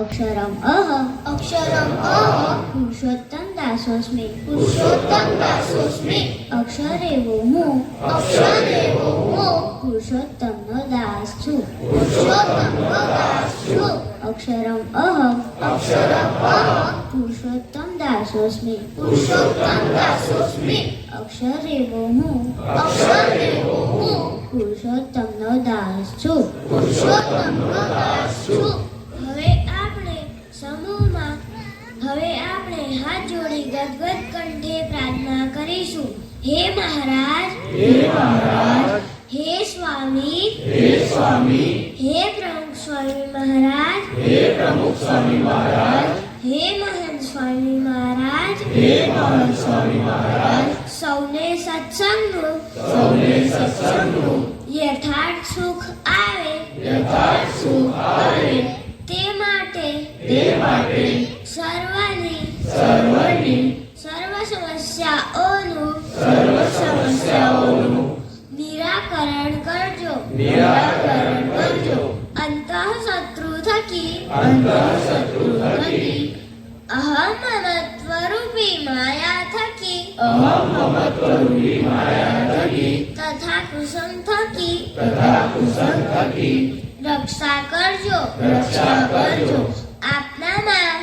अक्षरम अह पुरुषोत्तम दासोस्मि अक्षरे वो मु पुरुषोत्तम नो दास छु अक्षरम अह पुरुषोत्तम दासोस्मि अक्षरे वो मु पुरुषोत्तम नो दास छु હવે આપણે હાથ જોડી ગદગદ કંઠે પ્રાર્થના કરીશું. હે મહારાજ, હે સ્વામી, હે પ્રમુખ સ્વામી મહારાજ, હે મહંત સ્વામી મહારાજ, સૌને સત્સંગનું યથાર્થ સુખ આવે તે માટે સર્વ સમસ્યાઓનું નિરાકરણ કરજો. અંતઃશત્રુ થકી અહમ મમત્વરૂપી માયા થકી તથા કુસુમ થકી રક્ષા કરજો. આપનામાં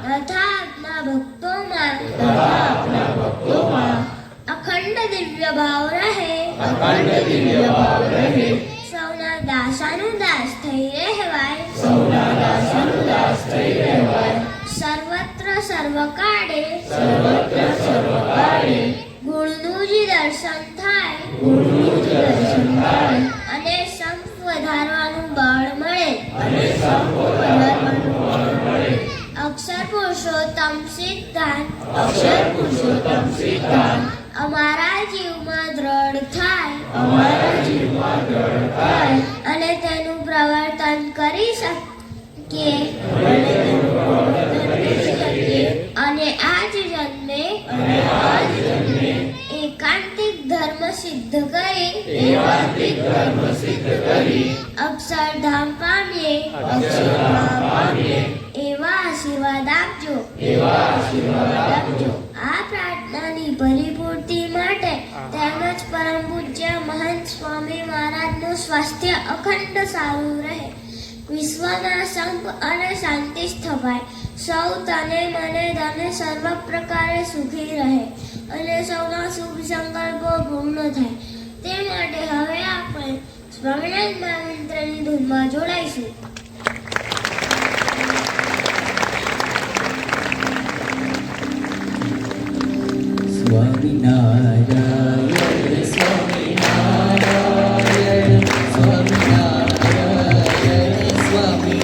તથા આપના ભક્તોમાં અખંડ દિવ્ય ભાવ રહે. સૌના દાસાનું દાસ થઈ રહેવાય. સર્વત્ર સર્વકાળે ગુણનું જ દર્શન થાય અને સંપ વધારવાનું બળ મળે. અક્ષર પુરુષોત્તમ સિદ્ધાંત અમારા જીવમાં દ્રઢ થાય અને તેનું પ્રવર્તન કરી શકીએ અને આજ જન્મે એકાંતિક ધર્મ સિદ્ધ કરી અક્ષરધામ પામીએ એવા આશીર્વાદ આપજો. આ પ્રાર્થનાની પરિપૂર્તિ માટે તેમજ પરમ પૂજ્ય મહંત સ્વામી મહારાજનું સ્વાસ્થ્ય અખંડ સારું રહે. વિશ્વના સંપ અને શાંતિ સ્થપાય. સૌ તને મને ધને સર્વ પ્રકારે સુખી રહે અને સૌના શુભ સંકલ્પો પૂર્ણ થાય તે માટે હવે આપણે સ્વામિનારાયણ મહામંત્રની ધૂનમાં જોડાઈશું. સ્વામિનારાયણ સ્વામિનારાયણ સ્વામિનારાયણ સ્વામિનારાયણ